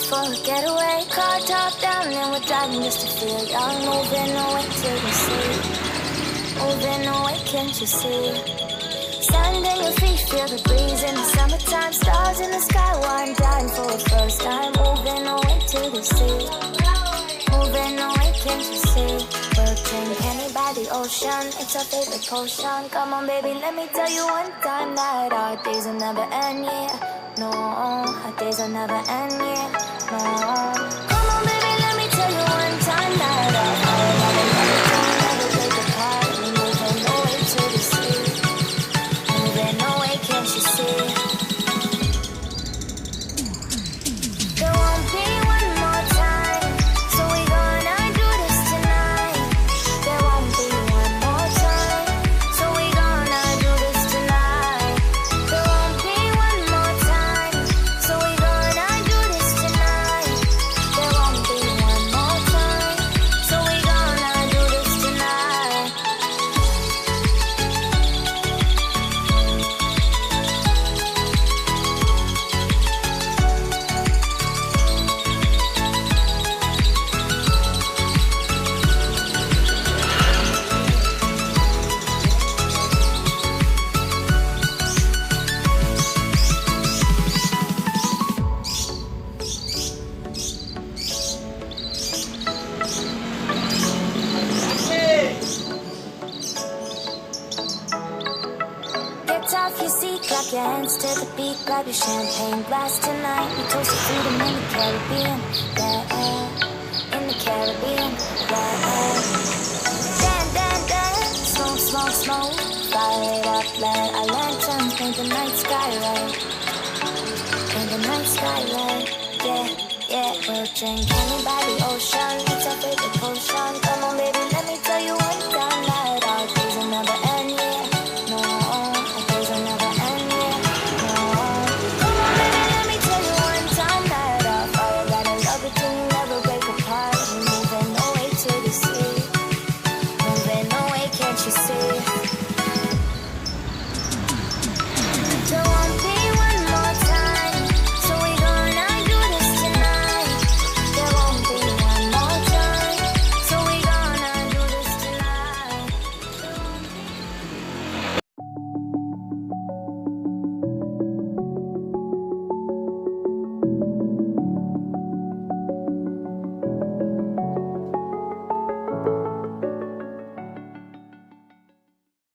For a getaway, car top down and we're driving just to feel young. Moving away to the sea, moving away, can't you see? Sand in your feet, feel the breeze in the summertime. Stars in the sky, one dying for the first time. Moving away to the sea, moving away, can't you see? Virgin penny by the ocean, it's our favorite potion. Come on baby, let me tell you one time that our days will never end, yeah. No, our days will never end, yeah. No. Come on, baby, let me tell you one time that I'll never break apart. We moving away to the sea, moving away, can't you see? There won't be one more time, so we gonna do this tonight. There won't be one more time, so we gonna do this tonight. There won't be one more time, so we gonna do this tonight. There won't be one more time, so we gonna do this tonight. Get off your seat, clap your hands to the beat, grab your champagne glass tonight. We toast to freedom in the Caribbean, yeah, in the Caribbean, yeah. Dance, smoke, smoke, smoke, fire it up, let our lanterns paint the night sky red, paint the night sky red, yeah, yeah. We'll drink honey by the ocean, it's our favorite potion. Come on baby, let me tell you one time that